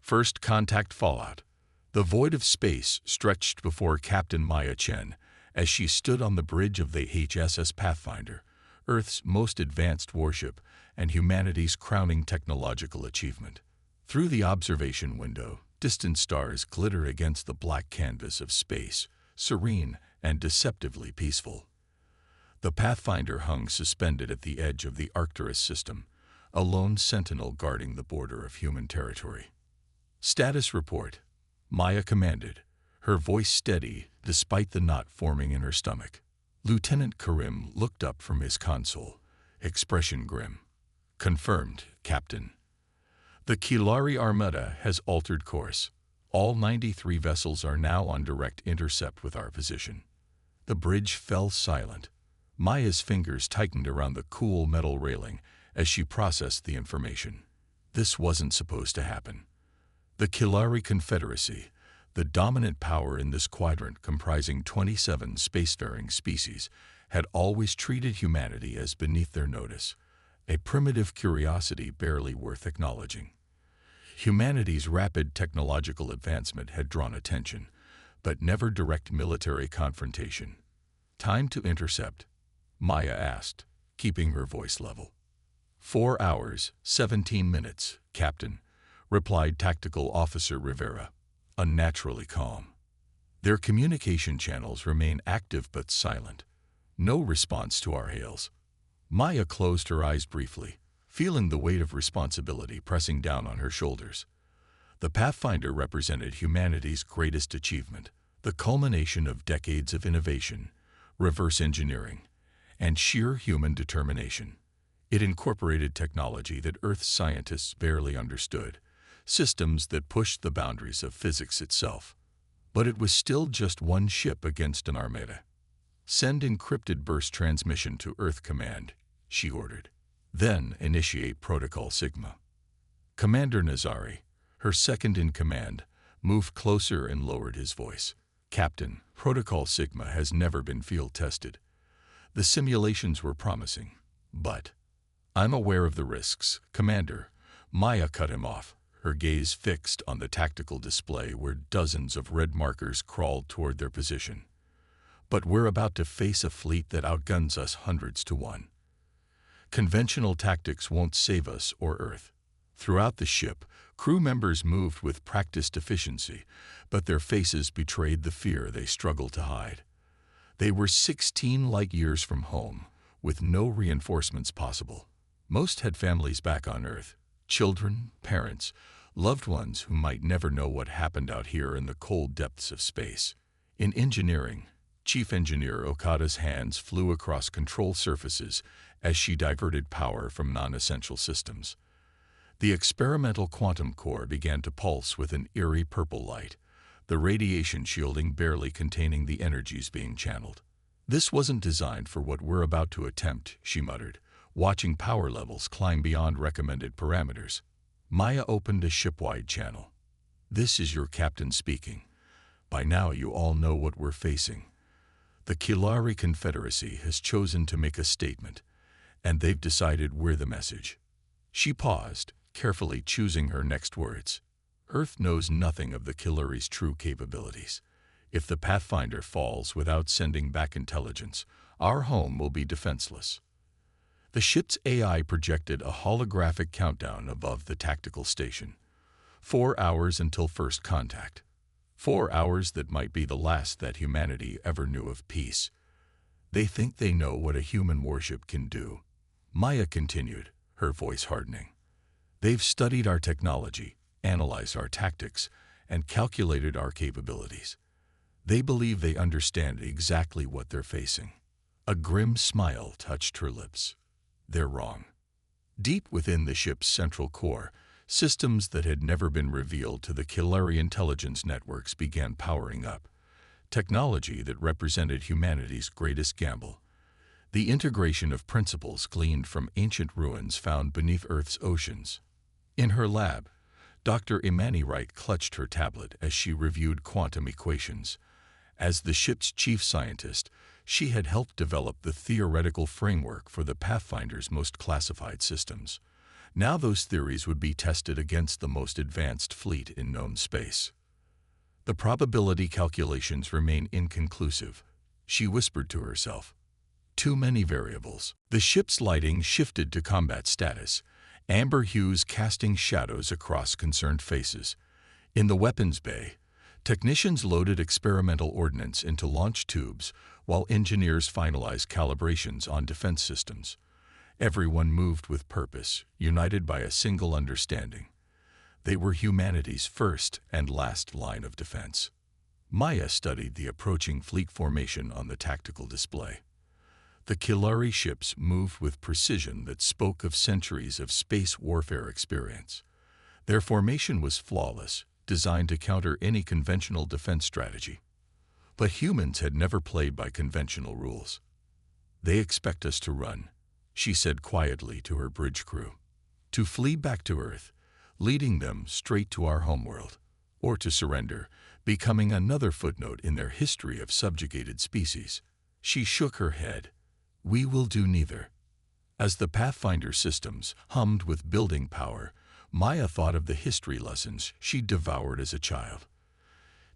First contact fallout. The void of space stretched before Captain Maya Chen as she stood on the bridge of the HSS Pathfinder, Earth's most advanced warship and humanity's crowning technological achievement. Through the observation window, distant stars glitter against the black canvas of space, serene and deceptively peaceful. The Pathfinder hung suspended at the edge of the Arcturus system, a lone sentinel guarding the border of human territory. Status report, Maya commanded, her voice steady despite the knot forming in her stomach. Lieutenant Karim looked up from his console, expression grim. Confirmed, Captain. The Kilari Armada has altered course. All 93 vessels are now on direct intercept with our position. The bridge fell silent. Maya's fingers tightened around the cool metal railing as she processed the information. This wasn't supposed to happen. The Kilari Confederacy, the dominant power in this quadrant comprising 27 spacefaring species, had always treated humanity as beneath their notice, a primitive curiosity barely worth acknowledging. Humanity's rapid technological advancement had drawn attention, but never direct military confrontation. Time to intercept, Maya asked, keeping her voice level. 4 hours, 17 minutes, Captain, replied Tactical Officer Rivera, unnaturally calm. Their communication channels remain active but silent. No response to our hails. Maya closed her eyes briefly, feeling the weight of responsibility pressing down on her shoulders. The Pathfinder represented humanity's greatest achievement, the culmination of decades of innovation, reverse engineering, and sheer human determination. It incorporated technology that Earth's scientists barely understood, systems that pushed the boundaries of physics itself. But it was still just one ship against an armada. Send encrypted burst transmission to Earth Command, she ordered. Then initiate Protocol Sigma. Commander Nazari, her second in command, moved closer and lowered his voice. Captain, Protocol Sigma has never been field-tested. The simulations were promising, but I'm aware of the risks, Commander. Maya cut him off, her gaze fixed on the tactical display where dozens of red markers crawled toward their position. But we're about to face a fleet that outguns us hundreds to one. Conventional tactics won't save us or Earth. Throughout the ship, crew members moved with practiced efficiency, but their faces betrayed the fear they struggled to hide. They were 16 light years from home, with no reinforcements possible. Most had families back on Earth, children, parents, loved ones who might never know what happened out here in the cold depths of space. In engineering, Chief Engineer Okada's hands flew across control surfaces as she diverted power from non-essential systems. The experimental quantum core began to pulse with an eerie purple light, the radiation shielding barely containing the energies being channeled. This wasn't designed for what we're about to attempt, she muttered, watching power levels climb beyond recommended parameters. Maya opened a ship-wide channel. This is your captain speaking. By now you all know what we're facing. The Kilari Confederacy has chosen to make a statement, and they've decided we're the message. She paused, carefully choosing her next words. Earth knows nothing of the Kilari's true capabilities. If the Pathfinder falls without sending back intelligence, our home will be defenseless. The ship's AI projected a holographic countdown above the tactical station. 4 hours until first contact. 4 hours that might be the last that humanity ever knew of peace. They think they know what a human warship can do. Maya continued, her voice hardening. They've studied our technology, analyzed our tactics, and calculated our capabilities. They believe they understand exactly what they're facing. A grim smile touched her lips. They're wrong. Deep within the ship's central core, systems that had never been revealed to the Kilari intelligence networks began powering up. Technology that represented humanity's greatest gamble. The integration of principles gleaned from ancient ruins found beneath Earth's oceans. In her lab, Dr. Imani Wright clutched her tablet as she reviewed quantum equations. As the ship's chief scientist, she had helped develop the theoretical framework for the Pathfinder's most classified systems. Now those theories would be tested against the most advanced fleet in known space. The probability calculations remain inconclusive, she whispered to herself. Too many variables. The ship's lighting shifted to combat status, amber hues casting shadows across concerned faces. In the weapons bay, technicians loaded experimental ordnance into launch tubes while engineers finalized calibrations on defense systems. Everyone moved with purpose, united by a single understanding. They were humanity's first and last line of defense. Maya studied the approaching fleet formation on the tactical display. The Kilari ships moved with precision that spoke of centuries of space warfare experience. Their formation was flawless, designed to counter any conventional defense strategy. But humans had never played by conventional rules. They expect us to run, she said quietly to her bridge crew. To flee back to Earth, leading them straight to our homeworld, or to surrender, becoming another footnote in their history of subjugated species. She shook her head. We will do neither. As the Pathfinder systems hummed with building power, Maya thought of the history lessons she'd devoured as a child.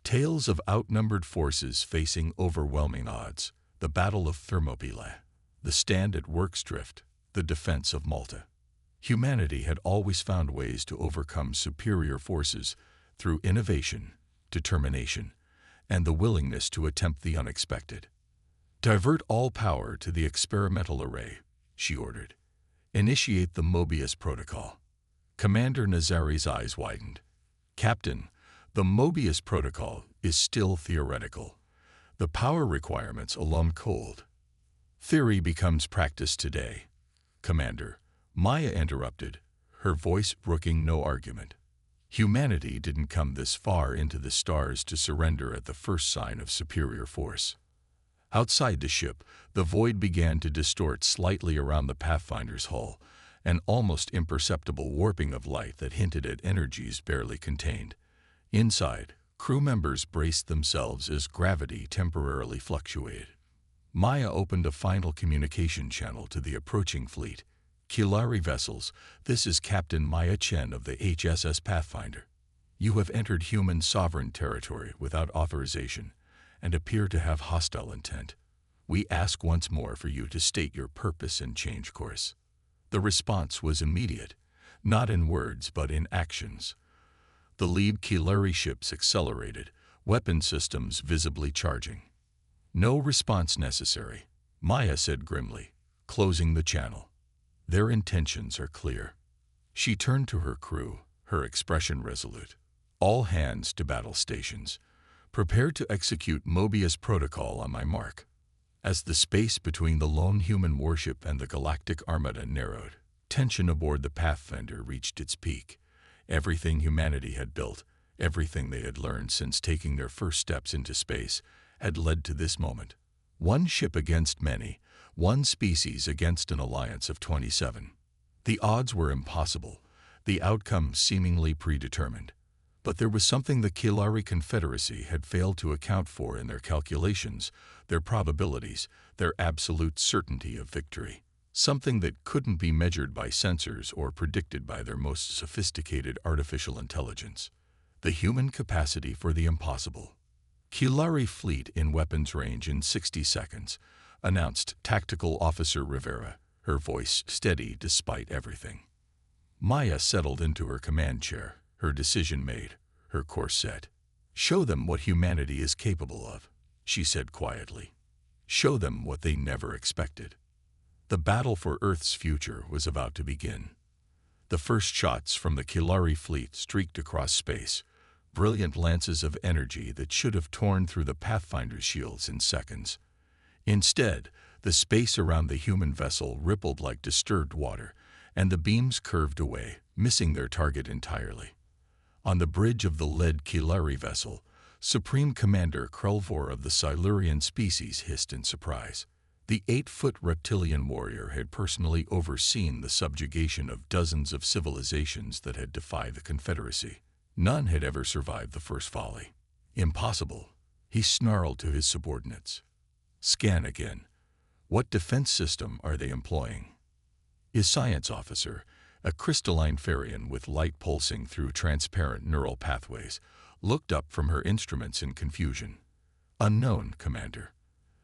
Tales of outnumbered forces facing overwhelming odds, the Battle of Thermopylae, the stand at Worksdrift, the defense of Malta. Humanity had always found ways to overcome superior forces through innovation, determination, and the willingness to attempt the unexpected. Divert all power to the experimental array, she ordered. Initiate the Mobius protocol. Commander Nazari's eyes widened. Captain, the Mobius protocol is still theoretical. The power requirements alum cold. Theory becomes practice today. Commander, Maya interrupted, her voice brooking no argument. Humanity didn't come this far into the stars to surrender at the first sign of superior force. Outside the ship, the void began to distort slightly around the Pathfinder's hull, an almost imperceptible warping of light that hinted at energies barely contained. Inside, crew members braced themselves as gravity temporarily fluctuated. Maya opened a final communication channel to the approaching fleet. Kilari vessels, this is Captain Maya Chen of the HSS Pathfinder. You have entered human sovereign territory without authorization and appear to have hostile intent. We ask once more for you to state your purpose and change course. The response was immediate, not in words but in actions. The lead Kilari ships accelerated, weapon systems visibly charging. No response necessary, Maya said grimly, closing the channel. Their intentions are clear. She turned to her crew, her expression resolute. All hands to battle stations. Prepare to execute Mobius protocol on my mark. As the space between the lone human warship and the Galactic Armada narrowed, tension aboard the Pathfinder reached its peak. Everything humanity had built, everything they had learned since taking their first steps into space, had led to this moment. One ship against many, one species against an alliance of 27. The odds were impossible, the outcome seemingly predetermined. But there was something the Kilari Confederacy had failed to account for in their calculations, their probabilities, their absolute certainty of victory. Something that couldn't be measured by sensors or predicted by their most sophisticated artificial intelligence. The human capacity for the impossible. Kilari fleet in weapons range in 60 seconds, announced Tactical Officer Rivera, her voice steady despite everything. Maya settled into her command chair, her decision made, her course set. Show them what humanity is capable of, she said quietly. Show them what they never expected. The battle for Earth's future was about to begin. The first shots from the Kilari fleet streaked across space, brilliant lances of energy that should have torn through the Pathfinder's shields in seconds. Instead, the space around the human vessel rippled like disturbed water, and the beams curved away, missing their target entirely. On the bridge of the lead Kilari vessel, Supreme Commander Krulvor of the Silurian species hissed in surprise. The 8-foot reptilian warrior had personally overseen the subjugation of dozens of civilizations that had defied the Confederacy. None had ever survived the first volley. Impossible, he snarled to his subordinates. Scan again. What defense system are they employing? His science officer, A crystalline Farian with light pulsing through transparent neural pathways looked up from her instruments in confusion. "Unknown, Commander.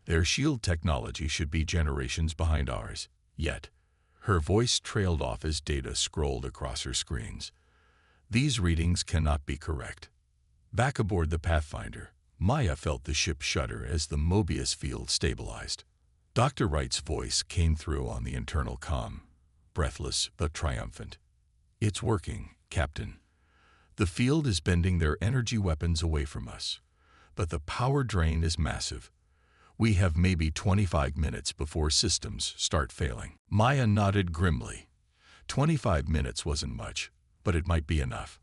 Their shield technology should be generations behind ours, yet." Her voice trailed off as data scrolled across her screens. "These readings cannot be correct." Back aboard the Pathfinder, Maya felt the ship shudder as the Mobius field stabilized. Dr. Wright's voice came through on the internal comm, breathless but triumphant. "It's working, Captain. The field is bending their energy weapons away from us, but the power drain is massive. We have maybe 25 minutes before systems start failing." Maya nodded grimly. 25 minutes wasn't much, but it might be enough.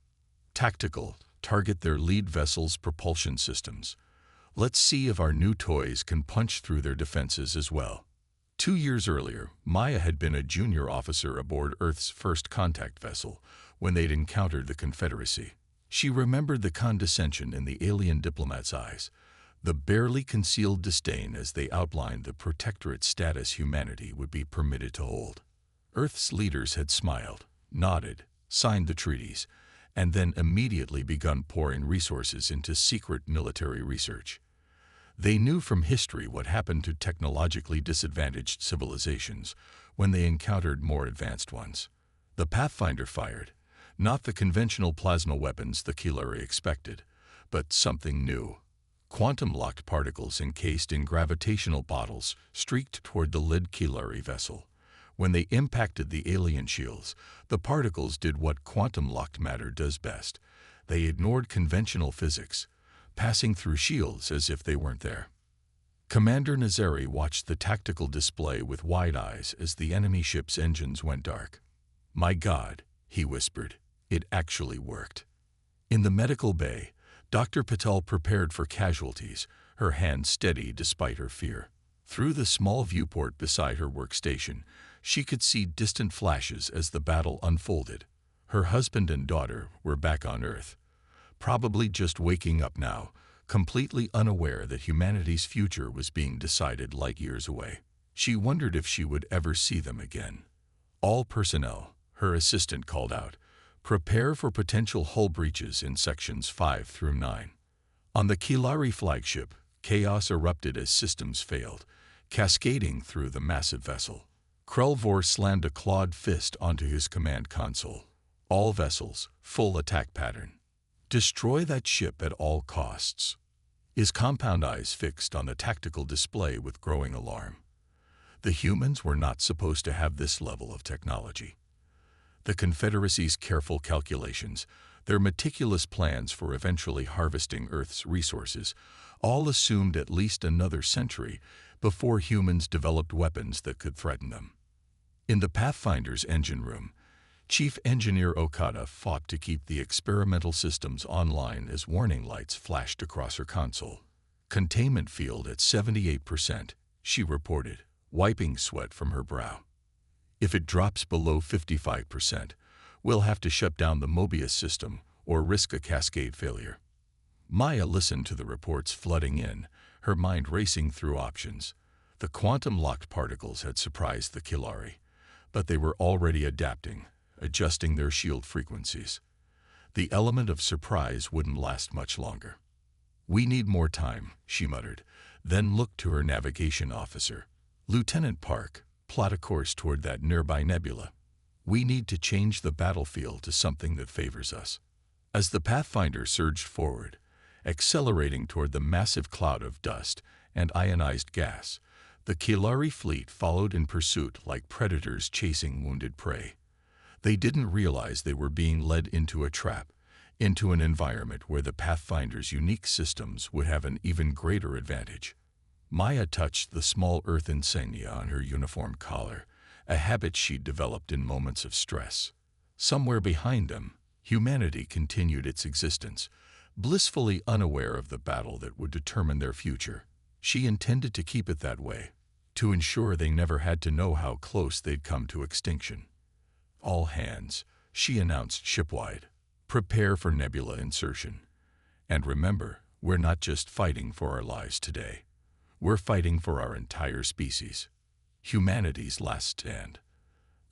"Tactical, target their lead vessel's propulsion systems. Let's see if our new toys can punch through their defenses as well." 2 years earlier, Maya had been a junior officer aboard Earth's first contact vessel when they'd encountered the Confederacy. She remembered the condescension in the alien diplomat's eyes, the barely concealed disdain as they outlined the protectorate status humanity would be permitted to hold. Earth's leaders had smiled, nodded, signed the treaties, and then immediately begun pouring resources into secret military research. They knew from history what happened to technologically disadvantaged civilizations when they encountered more advanced ones. The Pathfinder fired, not the conventional plasma weapons the Kilari expected, but something new. Quantum-locked particles encased in gravitational bottles streaked toward the lead Kilari vessel. When they impacted the alien shields, the particles did what quantum-locked matter does best. They ignored conventional physics, passing through shields as if they weren't there. Commander Nazari watched the tactical display with wide eyes as the enemy ship's engines went dark. "My God," he whispered, "it actually worked." In the medical bay, Dr. Patel prepared for casualties, her hand steady despite her fear. Through the small viewport beside her workstation, she could see distant flashes as the battle unfolded. Her husband and daughter were back on Earth, probably just waking up now, completely unaware that humanity's future was being decided light years away. She wondered if she would ever see them again. "All personnel," her assistant called out, "prepare for potential hull breaches in sections 5 through 9. On the Kilari flagship, chaos erupted as systems failed, cascading through the massive vessel. Krelvor slammed a clawed fist onto his command console. "All vessels, full attack pattern. Destroy that ship at all costs." His compound eyes fixed on the tactical display with growing alarm. The humans were not supposed to have this level of technology. The Confederacy's careful calculations, their meticulous plans for eventually harvesting Earth's resources, all assumed at least another century before humans developed weapons that could threaten them. In the Pathfinder's engine room, Chief Engineer Okada fought to keep the experimental systems online as warning lights flashed across her console. "Containment field at 78%, she reported, wiping sweat from her brow. "If it drops below 55%, we'll have to shut down the Mobius system or risk a cascade failure." Maya listened to the reports flooding in, her mind racing through options. The quantum-locked particles had surprised the Kilari, but they were already adapting, adjusting their shield frequencies. The element of surprise wouldn't last much longer. "We need more time," she muttered, then looked to her navigation officer. "Lieutenant Park, plot a course toward that nearby nebula. We need to change the battlefield to something that favors us." As the Pathfinder surged forward, accelerating toward the massive cloud of dust and ionized gas, the Kilari fleet followed in pursuit like predators chasing wounded prey. They didn't realize they were being led into a trap, into an environment where the Pathfinder's unique systems would have an even greater advantage. Maya touched the small Earth insignia on her uniform collar, a habit she'd developed in moments of stress. Somewhere behind them, humanity continued its existence, blissfully unaware of the battle that would determine their future. She intended to keep it that way, to ensure they never had to know how close they'd come to extinction. "All hands," she announced shipwide. "Prepare for nebula insertion. And remember, we're not just fighting for our lives today. We're fighting for our entire species. Humanity's last stand."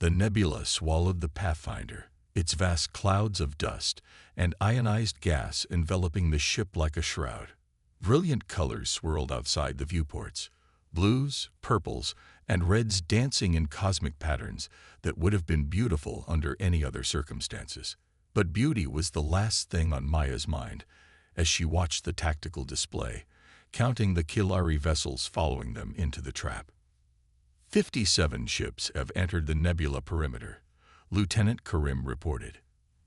The nebula swallowed the Pathfinder, its vast clouds of dust and ionized gas enveloping the ship like a shroud. Brilliant colors swirled outside the viewports, blues, purples, and reds dancing in cosmic patterns that would have been beautiful under any other circumstances. But beauty was the last thing on Maya's mind as she watched the tactical display, counting the Kilari vessels following them into the trap. 57 ships have entered the nebula perimeter, Lieutenant Karim reported.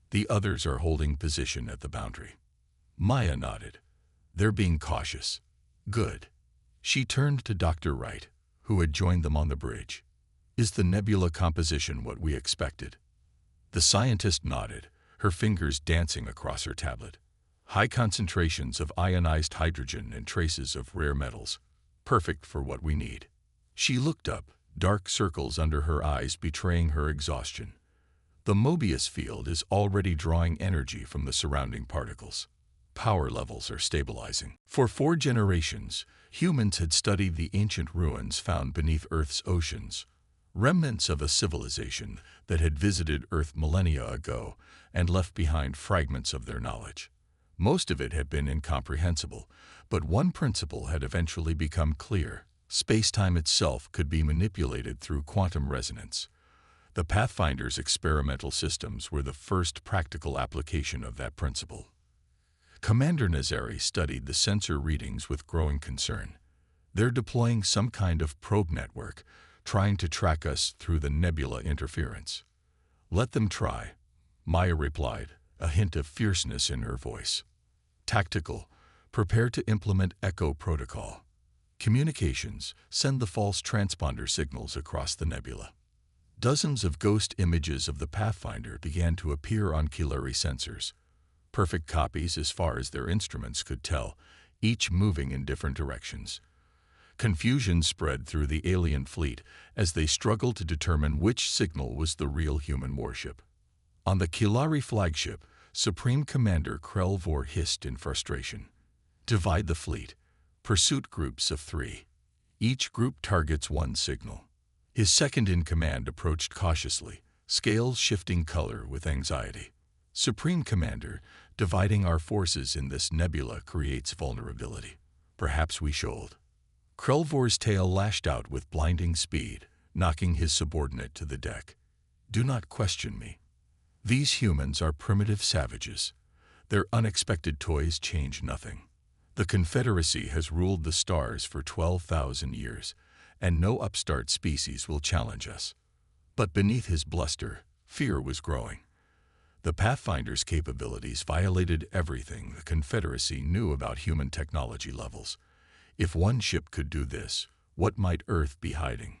The others are holding position at the boundary. Maya nodded. They're being cautious. Good. She turned to Dr. Wright, who had joined them on the bridge. Is the nebula composition what we expected? The scientist nodded, her fingers dancing across her tablet. High concentrations of ionized hydrogen and traces of rare metals. Perfect for what we need. She looked up, dark circles under her eyes betraying her exhaustion. The Mobius field is already drawing energy from the surrounding particles. Power levels are stabilizing. For 4 generations, humans had studied the ancient ruins found beneath Earth's oceans, remnants of a civilization that had visited Earth millennia ago and left behind fragments of their knowledge. Most of it had been incomprehensible, but one principle had eventually become clear. Space-time itself could be manipulated through quantum resonance. The Pathfinder's experimental systems were the first practical application of that principle. Commander Nazari studied the sensor readings with growing concern. They're deploying some kind of probe network, trying to track us through the nebula interference. Let them try, Maya replied, a hint of fierceness in her voice. Tactical, prepare to implement Echo Protocol. Communications, send the false transponder signals across the nebula. Dozens of ghost images of the Pathfinder began to appear on Kilari sensors. Perfect copies as far as their instruments could tell, each moving in different directions. Confusion spread through the alien fleet as they struggled to determine which signal was the real human warship. On the Kilari flagship, Supreme Commander Krelvor hissed in frustration. Divide the fleet. Pursuit groups of 3. Each group targets one signal. His second-in-command approached cautiously, scales shifting color with anxiety. Supreme Commander, dividing our forces in this nebula creates vulnerability. Perhaps we should. Krelvor's tail lashed out with blinding speed, knocking his subordinate to the deck. Do not question me. These humans are primitive savages. Their unexpected toys change nothing. The Confederacy has ruled the stars for 12,000 years, and no upstart species will challenge us. But beneath his bluster, fear was growing. The Pathfinder's capabilities violated everything the Confederacy knew about human technology levels. If one ship could do this, what might Earth be hiding?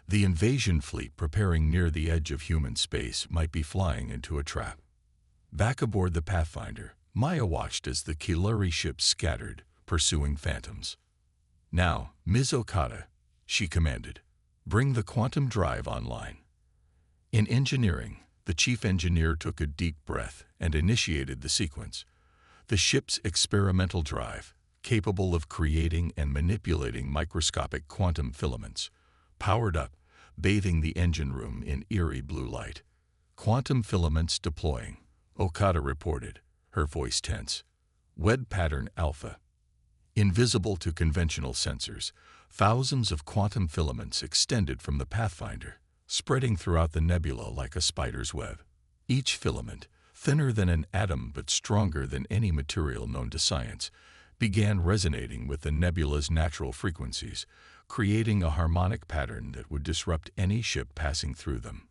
The invasion fleet preparing near the edge of human space might be flying into a trap. Back aboard the Pathfinder, Maya watched as the Kilari ship scattered, pursuing phantoms. Now, Ms. Okada, she commanded, bring the quantum drive online. In engineering, the chief engineer took a deep breath and initiated the sequence. The ship's experimental drive, capable of creating and manipulating microscopic quantum filaments, powered up, bathing the engine room in eerie blue light. Quantum filaments deploying, Okada reported, her voice tense. Web pattern alpha. Invisible to conventional sensors, thousands of quantum filaments extended from the Pathfinder, spreading throughout the nebula like a spider's web. Each filament, thinner than an atom but stronger than any material known to science, began resonating with the nebula's natural frequencies, creating a harmonic pattern that would disrupt any ship passing through them.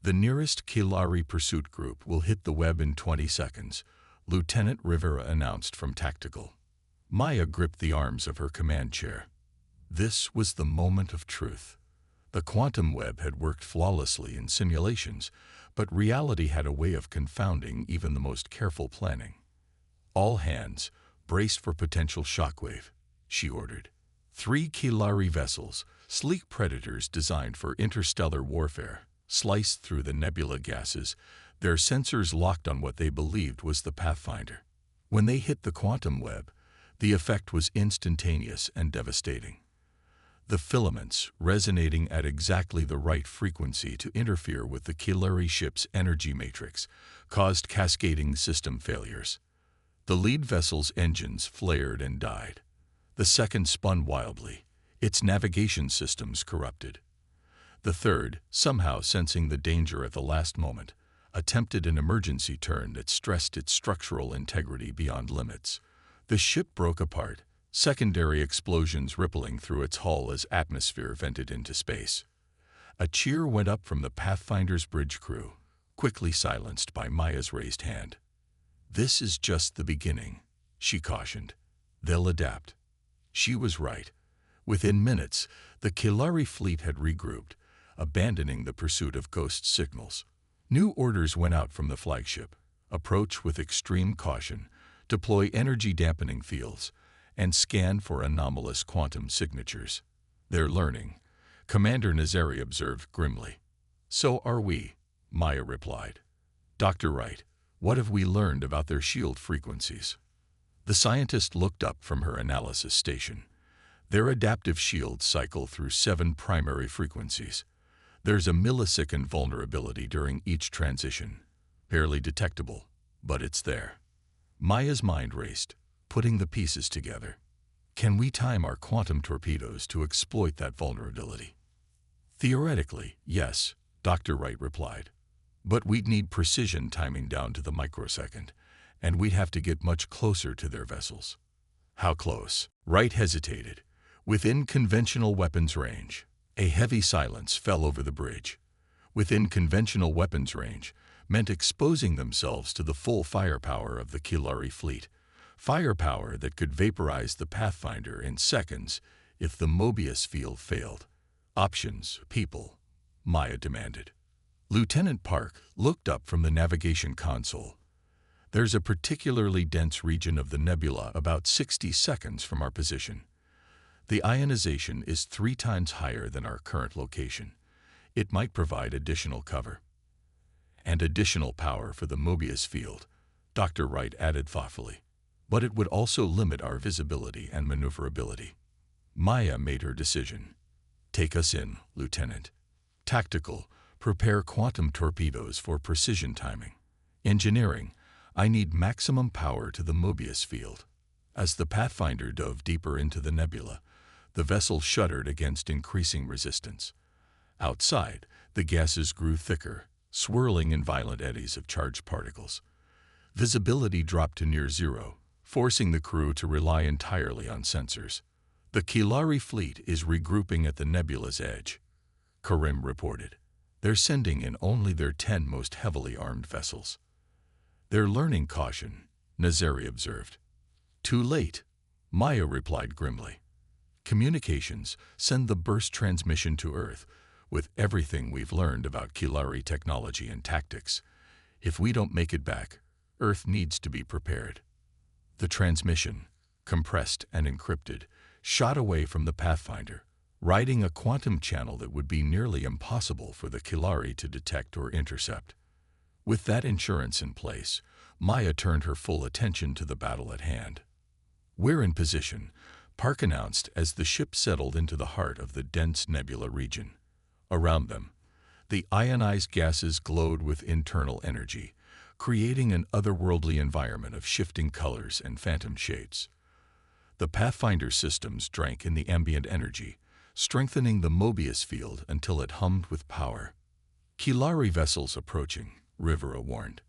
The nearest Kilari pursuit group will hit the web in 20 seconds, Lieutenant Rivera announced from Tactical. Maya gripped the arms of her command chair. This was the moment of truth. The quantum web had worked flawlessly in simulations, but reality had a way of confounding even the most careful planning. All hands, brace for potential shockwave, she ordered. 3 Kilari vessels, sleek predators designed for interstellar warfare, sliced through the nebula gases, their sensors locked on what they believed was the Pathfinder. When they hit the quantum web, the effect was instantaneous and devastating. The filaments, resonating at exactly the right frequency to interfere with the Kilari ship's energy matrix, caused cascading system failures. The lead vessel's engines flared and died. The second spun wildly, its navigation systems corrupted. The third, somehow sensing the danger at the last moment, attempted an emergency turn that stressed its structural integrity beyond limits. The ship broke apart, secondary explosions rippling through its hull as atmosphere vented into space. A cheer went up from the Pathfinder's bridge crew, quickly silenced by Maya's raised hand. "This is just the beginning," she cautioned. "They'll adapt." She was right. Within minutes, the Kilari fleet had regrouped, abandoning the pursuit of ghost signals. New orders went out from the flagship: approach with extreme caution, deploy energy-dampening fields, and scan for anomalous quantum signatures. "They're learning," Commander Nazari observed grimly. "So are we," Maya replied. "Dr. Wright, what have we learned about their shield frequencies?" The scientist looked up from her analysis station. "Their adaptive shields cycle through 7 primary frequencies. There's a millisecond vulnerability during each transition. Barely detectable, but it's there." Maya's mind raced, putting the pieces together. "Can we time our quantum torpedoes to exploit that vulnerability?" "Theoretically, yes," Dr. Wright replied. "But we'd need precision timing down to the microsecond, and we'd have to get much closer to their vessels." "How close?" Wright hesitated. "Within conventional weapons range." A heavy silence fell over the bridge. Within conventional weapons range meant exposing themselves to the full firepower of the Kilari fleet. Firepower that could vaporize the Pathfinder in seconds if the Mobius field failed. "Options, people," Maya demanded. Lieutenant Park looked up from the navigation console. "There's a particularly dense region of the nebula about 60 seconds from our position. The ionization is 3 times higher than our current location. It might provide additional cover." "And additional power for the Mobius field," Dr. Wright added thoughtfully. "But it would also limit our visibility and maneuverability." Maya made her decision. "Take us in, Lieutenant. Tactical, prepare quantum torpedoes for precision timing. Engineering, I need maximum power to the Mobius field." As the Pathfinder dove deeper into the nebula, the vessel shuddered against increasing resistance. Outside, the gases grew thicker, swirling in violent eddies of charged particles. Visibility dropped to near zero, forcing the crew to rely entirely on sensors. "The Kilari fleet is regrouping at the nebula's edge," Karim reported. "They're sending in only their 10 most heavily armed vessels." "They're learning caution," Nazari observed. "Too late," Maya replied grimly. "Communications, send the burst transmission to Earth with everything we've learned about Kilari technology and tactics. If we don't make it back, Earth needs to be prepared." The transmission, compressed and encrypted, shot away from the Pathfinder, riding a quantum channel that would be nearly impossible for the Kilari to detect or intercept. With that insurance in place, Maya turned her full attention to the battle at hand. "We're in position," Park announced as the ship settled into the heart of the dense nebula region. Around them, the ionized gases glowed with internal energy, creating an otherworldly environment of shifting colors and phantom shapes. The Pathfinder systems drank in the ambient energy, strengthening the Mobius field until it hummed with power. "Kilari vessels approaching," Rivera warned.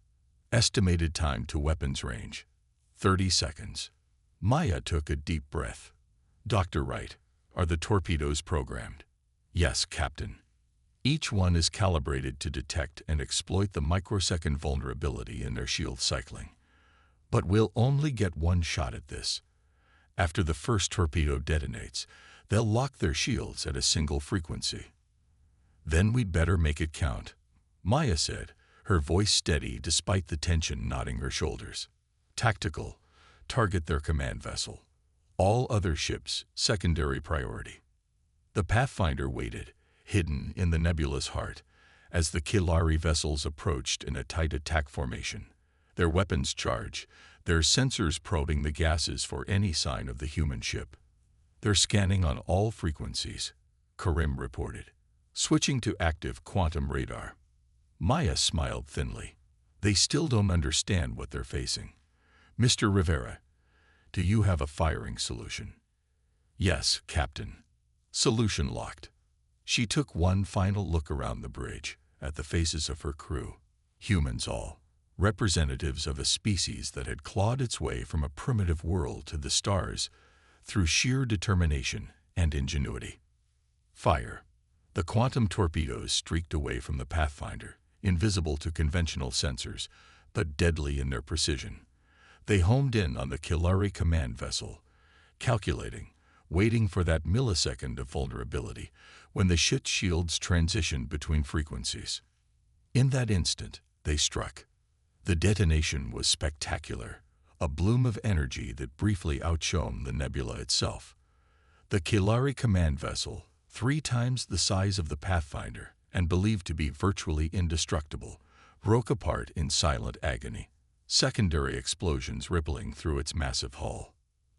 "Estimated time to weapons range, 30 seconds. Maya took a deep breath. "Dr. Wright, are the torpedoes programmed?" "Yes, Captain. Each one is calibrated to detect and exploit the microsecond vulnerability in their shield cycling. But we'll only get one shot at this. After the first torpedo detonates, they'll lock their shields at a single frequency." "Then we'd better make it count," Maya said, her voice steady despite the tension knotting her shoulders. "Tactical, target their command vessel. All other ships, secondary priority." The Pathfinder waited, hidden in the nebula's heart, as the Kilari vessels approached in a tight attack formation, their weapons charged, their sensors probing the gases for any sign of the human ship. "They're scanning on all frequencies," Karim reported, switching to active quantum radar. Maya smiled thinly. "They still don't understand what they're facing. Mr. Rivera, do you have a firing solution?" "Yes, Captain." Solution locked. She took one final look around the bridge, at the faces of her crew. Humans all, representatives of a species that had clawed its way from a primitive world to the stars through sheer determination and ingenuity. Fire. The quantum torpedoes streaked away from the Pathfinder, invisible to conventional sensors, but deadly in their precision. They homed in on the Kilari command vessel, calculating, waiting for that millisecond of vulnerability when the ship's shields transitioned between frequencies. In that instant, they struck. The detonation was spectacular, a bloom of energy that briefly outshone the nebula itself. The Kilari command vessel, 3 times the size of the Pathfinder and believed to be virtually indestructible, broke apart in silent agony, secondary explosions rippling through its massive hull.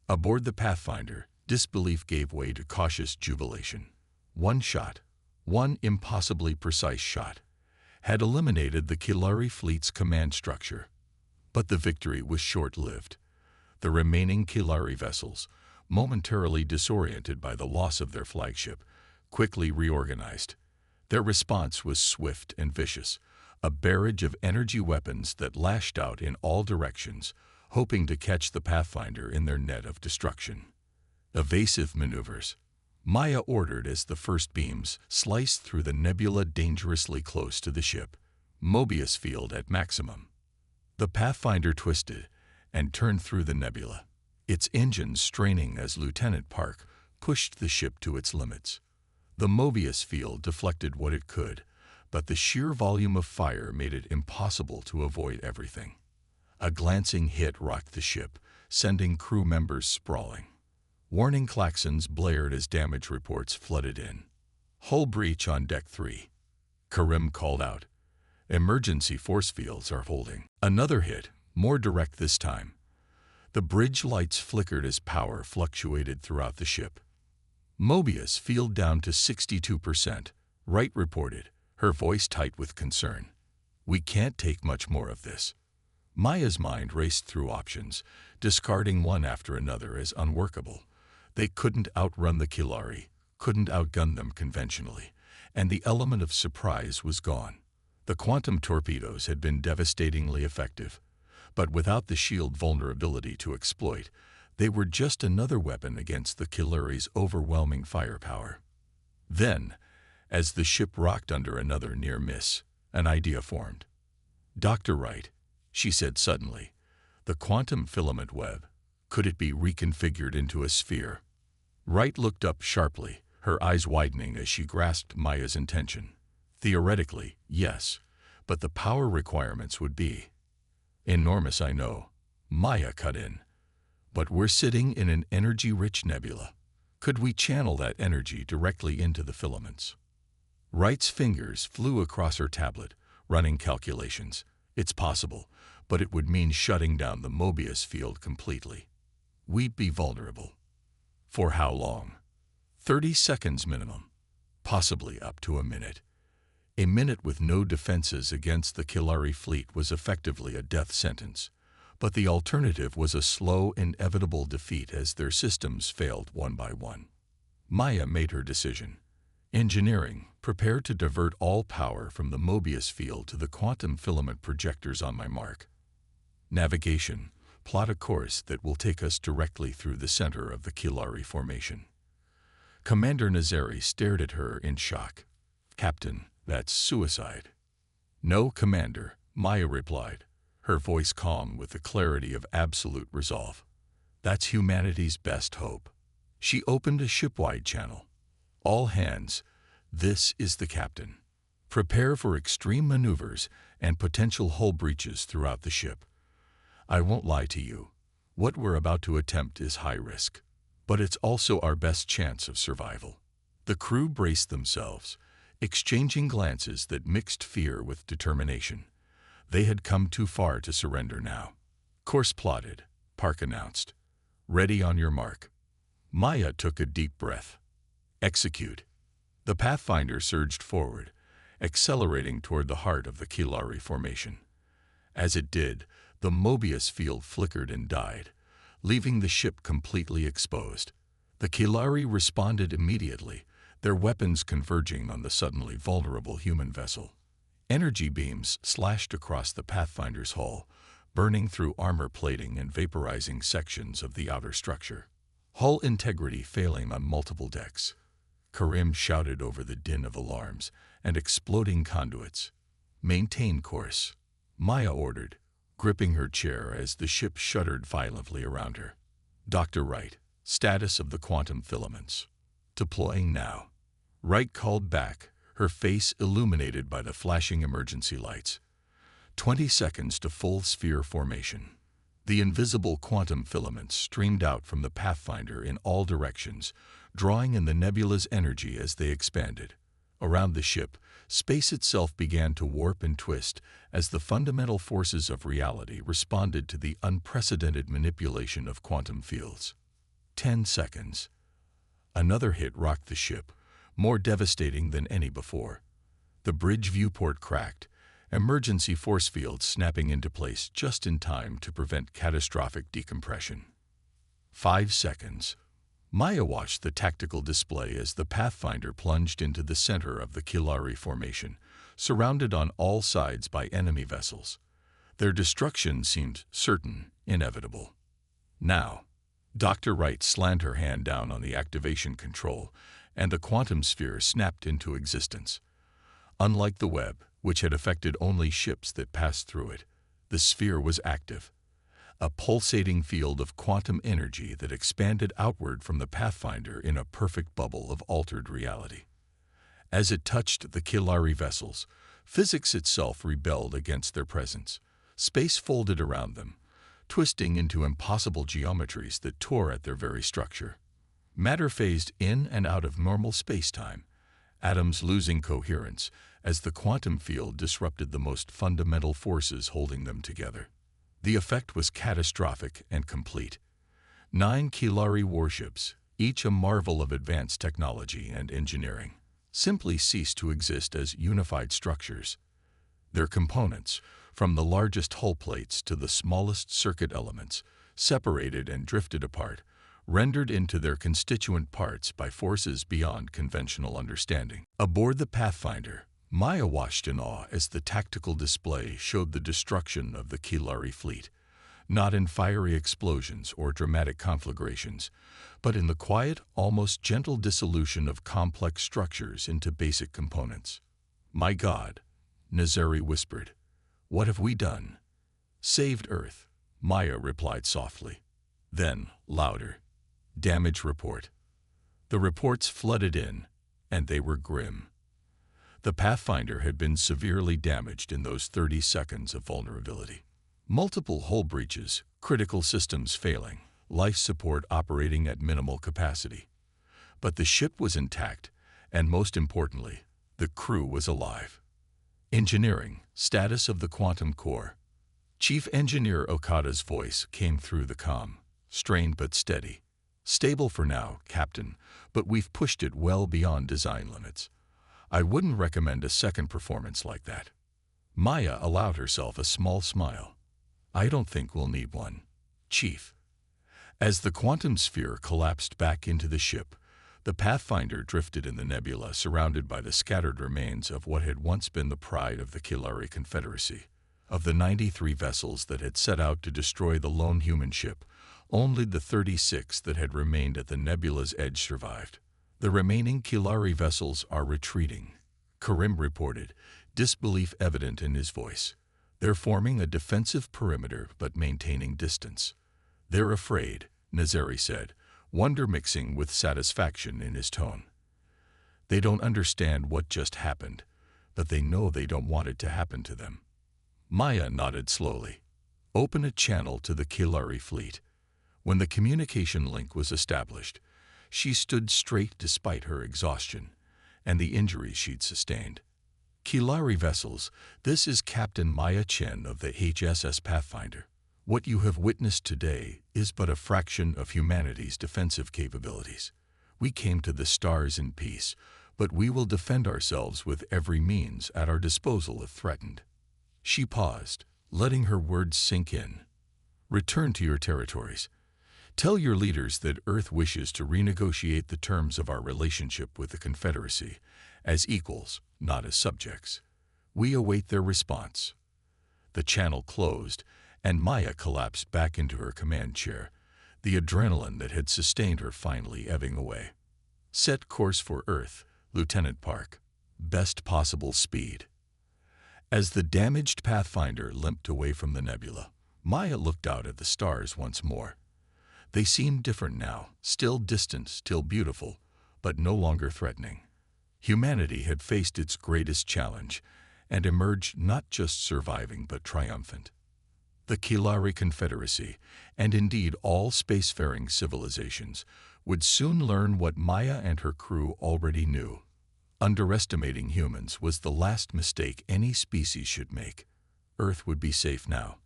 Aboard the Pathfinder, disbelief gave way to cautious jubilation. One shot, one impossibly precise shot, had eliminated the Kilari fleet's command structure. But the victory was short-lived. The remaining Kilari vessels, momentarily disoriented by the loss of their flagship, quickly reorganized. Their response was swift and vicious, a barrage of energy weapons that lashed out in all directions, hoping to catch the Pathfinder in their net of destruction. Evasive maneuvers, Maya ordered as the first beams sliced through the nebula dangerously close to the ship, Mobius field at maximum. The Pathfinder twisted and turned through the nebula, its engines straining as Lieutenant Park pushed the ship to its limits. The Mobius field deflected what it could, but the sheer volume of fire made it impossible to avoid everything. A glancing hit rocked the ship, sending crew members sprawling. Warning klaxons blared as damage reports flooded in. "Hull breach on Deck 3. Karim called out. "Emergency force fields are holding." Another hit, more direct this time. The bridge lights flickered as power fluctuated throughout the ship. "Mobius field down to 62%, Wright reported, her voice tight with concern. "We can't take much more of this." Maya's mind raced through options, discarding one after another as unworkable. They couldn't outrun the Kilari, couldn't outgun them conventionally, and the element of surprise was gone. The quantum torpedoes had been devastatingly effective, but without the shield vulnerability to exploit, they were just another weapon against the Kilari's overwhelming firepower. Then, as the ship rocked under another near miss, an idea formed. "Dr. Wright," she said suddenly, "the quantum filament web, could it be reconfigured into a sphere?" Wright looked up sharply, her eyes widening as she grasped Maya's intention. "Theoretically, yes, but the power requirements would be enormous, I know," Maya cut in. "But we're sitting in an energy-rich nebula. Could we channel that energy directly into the filaments?" Wright's fingers flew across her tablet, running calculations. "It's possible, but it would mean shutting down the Mobius field completely. We'd be vulnerable. For how long? 30 seconds minimum, possibly up to a minute. A minute with no defenses against the Kilari fleet was effectively a death sentence, but the alternative was a slow, inevitable defeat as their systems failed one by one. Maya made her decision. Engineering, prepare to divert all power from the Mobius field to the quantum filament projectors on my mark. Navigation, plot a course that will take us directly through the center of the Kilari formation. Commander Nazari stared at her in shock. "Captain, that's suicide." "No, Commander," Maya replied, her voice calm with the clarity of absolute resolve. "That's humanity's best hope." She opened a shipwide channel. "All hands, this is the captain. Prepare for extreme maneuvers and potential hull breaches throughout the ship. I won't lie to you. What we're about to attempt is high risk, but it's also our best chance of survival." The crew braced themselves, exchanging glances that mixed fear with determination. They had come too far to surrender now. "Course plotted," Park announced. "Ready on your mark." Maya took a deep breath. Execute. The Pathfinder surged forward, accelerating toward the heart of the Kilari formation. As it did, the Mobius field flickered and died, leaving the ship completely exposed. The Kilari responded immediately, their weapons converging on the suddenly vulnerable human vessel. Energy beams slashed across the Pathfinder's hull, burning through armor plating and vaporizing sections of the outer structure. Hull integrity failing on multiple decks. Karim shouted over the din of alarms and exploding conduits. Maintain course, Maya ordered, gripping her chair as the ship shuddered violently around her. Dr. Wright, status of the quantum filaments. Deploying now. Wright called back, her face illuminated by the flashing emergency lights. 20 seconds to full sphere formation. The invisible quantum filaments streamed out from the Pathfinder in all directions, drawing in the nebula's energy as they expanded. Around the ship, space itself began to warp and twist as the fundamental forces of reality responded to the unprecedented manipulation of quantum fields. 10 seconds. Another hit rocked the ship, more devastating than any before. The bridge viewport cracked, emergency force fields snapping into place just in time to prevent catastrophic decompression. 5 seconds. Maya watched the tactical display as the Pathfinder plunged into the center of the Kilari formation, surrounded on all sides by enemy vessels. Their destruction seemed certain, inevitable. Now, Dr. Wright slammed her hand down on the activation control, and the quantum sphere snapped into existence. Unlike the web, which had affected only ships that passed through it, the sphere was active. A pulsating field of quantum energy that expanded outward from the Pathfinder in a perfect bubble of altered reality. As it touched the Kilari vessels, physics itself rebelled against their presence. Space folded around them, twisting into impossible geometries that tore at their very structure. Matter phased in and out of normal space-time, atoms losing coherence as the quantum field disrupted the most fundamental forces holding them together. The effect was catastrophic and complete. 9 Kilari warships, each a marvel of advanced technology and engineering, simply ceased to exist as unified structures. Their components, from the largest hull plates to the smallest circuit elements, separated and drifted apart, rendered into their constituent parts by forces beyond conventional understanding. Aboard the Pathfinder, Maya watched in awe as the tactical display showed the destruction of the Kilari fleet, not in fiery explosions or dramatic conflagrations, but in the quiet, almost gentle dissolution of complex structures into basic components. "My God," Nazari whispered, "what have we done?" "Saved Earth," Maya replied softly. Then, louder, "Damage report." The reports flooded in, and they were grim. The Pathfinder had been severely damaged in those 30 seconds of vulnerability. Multiple hull breaches, critical systems failing, life support operating at minimal capacity. But the ship was intact, and most importantly, the crew was alive. Engineering, status of the quantum core. Chief Engineer Okada's voice came through the comm, strained but steady. "Stable for now, Captain, but we've pushed it well beyond design limits. I wouldn't recommend a second performance like that." Maya allowed herself a small smile. "I don't think we'll need one, Chief." As the quantum sphere collapsed back into the ship, the Pathfinder drifted in the nebula surrounded by the scattered remains of what had once been the pride of the Kilari Confederacy. Of the 93 vessels that had set out to destroy the lone human ship, only the 36 that had remained at the nebula's edge survived. "The remaining Kilari vessels are retreating," Karim reported, disbelief evident in his voice. "They're forming a defensive perimeter but maintaining distance." "They're afraid," Nazari said, wonder mixing with satisfaction in his tone. "They don't understand what just happened, but they know they don't want it to happen to them." Maya nodded slowly. "Open a channel to the Kilari fleet." When the communication link was established, she stood straight despite her exhaustion and the injuries she'd sustained. "Kilari vessels, this is Captain Maya Chen of the HSS Pathfinder. What you have witnessed today is but a fraction of humanity's defensive capabilities. We came to the stars in peace, but we will defend ourselves with every means at our disposal if threatened." She paused, letting her words sink in. "Return to your territories. Tell your leaders that Earth wishes to renegotiate the terms of our relationship with the Confederacy as equals, not as subjects. We await their response." The channel closed, and Maya collapsed back into her command chair, the adrenaline that had sustained her finally ebbing away. "Set course for Earth, Lieutenant Park. Best possible speed." As the damaged Pathfinder limped away from the nebula, Maya looked out at the stars once more. They seemed different now, still distant, still beautiful, but no longer threatening. Humanity had faced its greatest challenge and emerged not just surviving but triumphant. The Kilari Confederacy, and indeed all spacefaring civilizations, would soon learn what Maya and her crew already knew. Underestimating humans was the last mistake any species should make. Earth would be safe now.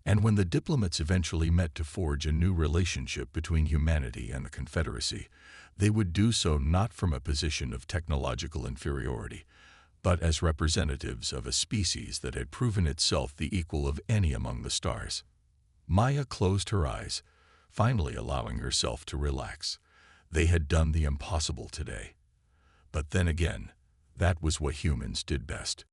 And when the diplomats eventually met to forge a new relationship between humanity and the Confederacy, they would do so not from a position of technological inferiority, but as representatives of a species that had proven itself the equal of any among the stars. Maya closed her eyes, finally allowing herself to relax. They had done the impossible today. But then again, that was what humans did best.